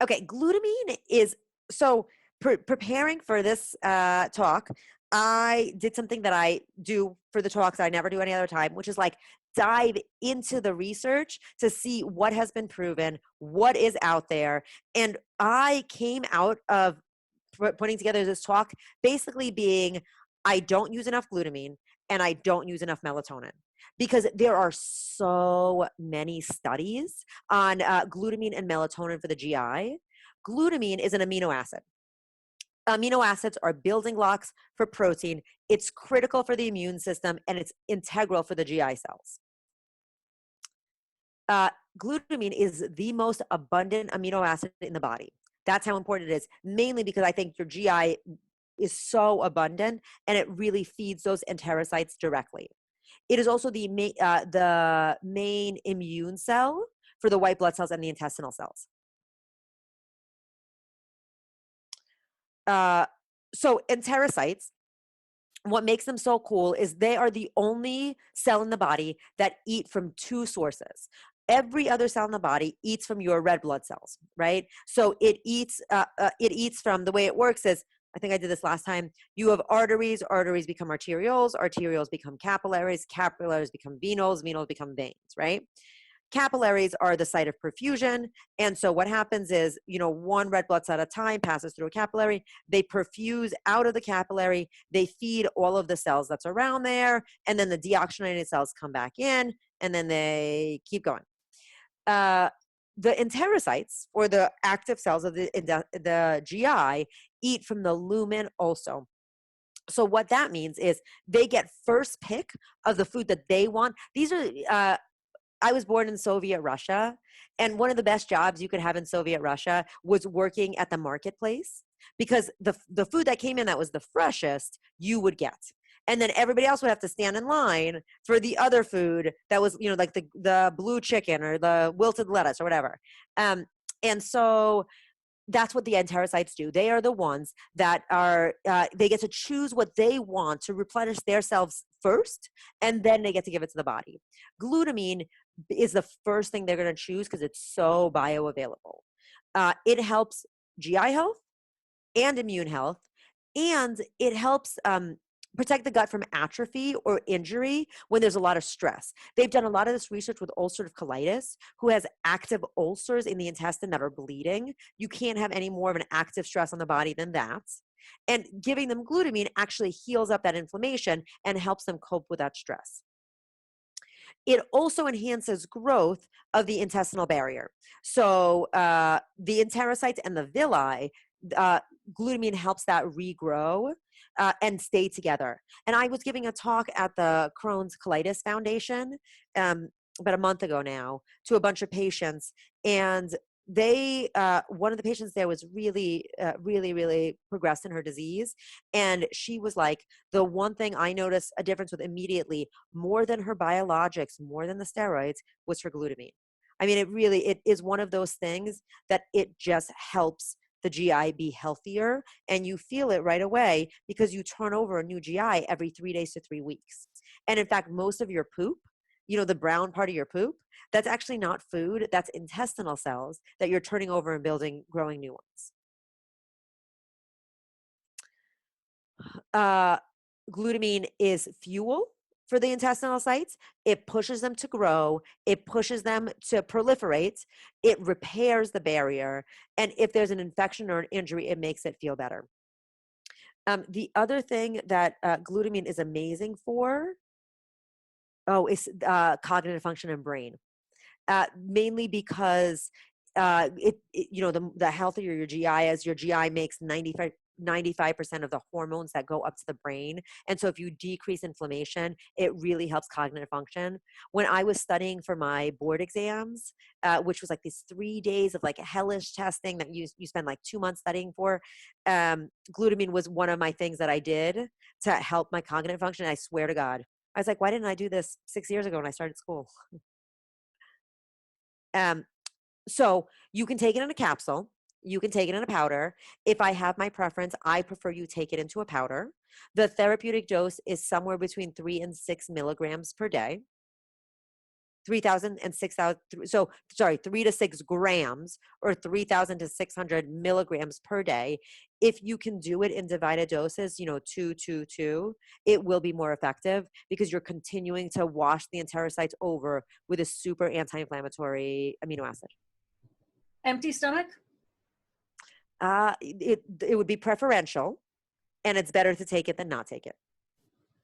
Okay, glutamine is so preparing for this talk. I did something that I do for the talks I never do any other time, which is like dive into the research to see what has been proven, what is out there. And I came out of putting together this talk basically being I don't use enough glutamine and I don't use enough melatonin because there are so many studies on glutamine and melatonin for the GI. Glutamine is an amino acid. Amino acids are building blocks for protein. It's critical for the immune system and it's integral for the GI cells. Uh, Glutamine is the most abundant amino acid in the body. That's how important it is, mainly because I think your GI is so abundant and it really feeds those enterocytes directly. It is also the main immune cell for the white blood cells and the intestinal cells. So enterocytes, what makes them so cool is they are the only cell in the body that eat from two sources. Every other cell in the body eats from your red blood cells, right? So it eats from, the way it works is, I think I did this last time, you have arteries become arterioles become capillaries become venules become veins, right? Capillaries are the site of perfusion. And so what happens is, one red blood cell at a time passes through a capillary. They perfuse out of the capillary. They feed all of the cells that's around there. And then the deoxygenated cells come back in and then they keep going. The enterocytes, or the active cells of the GI, eat from the lumen also. So what that means is they get first pick of the food that they want. These are, I was born in Soviet Russia, and one of the best jobs you could have in Soviet Russia was working at the marketplace, because the food that came in that was the freshest you would get. And then everybody else would have to stand in line for the other food that was, like the blue chicken or the wilted lettuce or whatever. And so that's what the enterocytes do. They are the ones that are, they get to choose what they want to replenish their cells first, and then they get to give it to the body. Glutamine is the first thing they're going to choose because it's so bioavailable. It helps GI health and immune health, and it helps protect the gut from atrophy or injury when there's a lot of stress. They've done a lot of this research with ulcerative colitis, who has active ulcers in the intestine that are bleeding. You can't have any more of an active stress on the body than that. And giving them glutamine actually heals up that inflammation and helps them cope with that stress. It also enhances growth of the intestinal barrier. So the enterocytes and the villi, glutamine helps that regrow and stay together. And I was giving a talk at the Crohn's Colitis Foundation about a month ago now to a bunch of patients, and they one of the patients there was really progressed in her disease, and she was like, the one thing I noticed a difference with immediately, more than her biologics, more than the steroids, was her glutamine. I mean, it is one of those things that it just helps the GI be healthier, and you feel it right away because you turn over a new GI every 3 days to 3 weeks. And in fact, most of your poop, the brown part of your poop, that's actually not food, that's intestinal cells that you're turning over and growing new ones. Glutamine is fuel for the intestinal sites. It pushes them to grow. It pushes them to proliferate. It repairs the barrier. And if there's an infection or an injury, it makes it feel better. The other thing that glutamine is amazing for, is cognitive function and brain. Mainly because the healthier your GI is, your GI makes 95% of the hormones that go up to the brain. And so if you decrease inflammation, it really helps cognitive function. When I was studying for my board exams, which was like these 3 days of like hellish testing that you spend like 2 months studying for, glutamine was one of my things that I did to help my cognitive function. I swear to God, I was like, why didn't I do this 6 years ago when I started school? So you can take it in a capsule. You can take it in a powder. If I have my preference, I prefer you take it into a powder. The therapeutic dose is somewhere between 3 and 6 milligrams per day. 3,000 and 6,000. So sorry, 3 to 6 grams or 3,000 to 600 milligrams per day. If you can do it in divided doses, 2, 2, 2, it will be more effective because you're continuing to wash the enterocytes over with a super anti-inflammatory amino acid. Empty stomach? It would be preferential, and it's better to take it than not take it.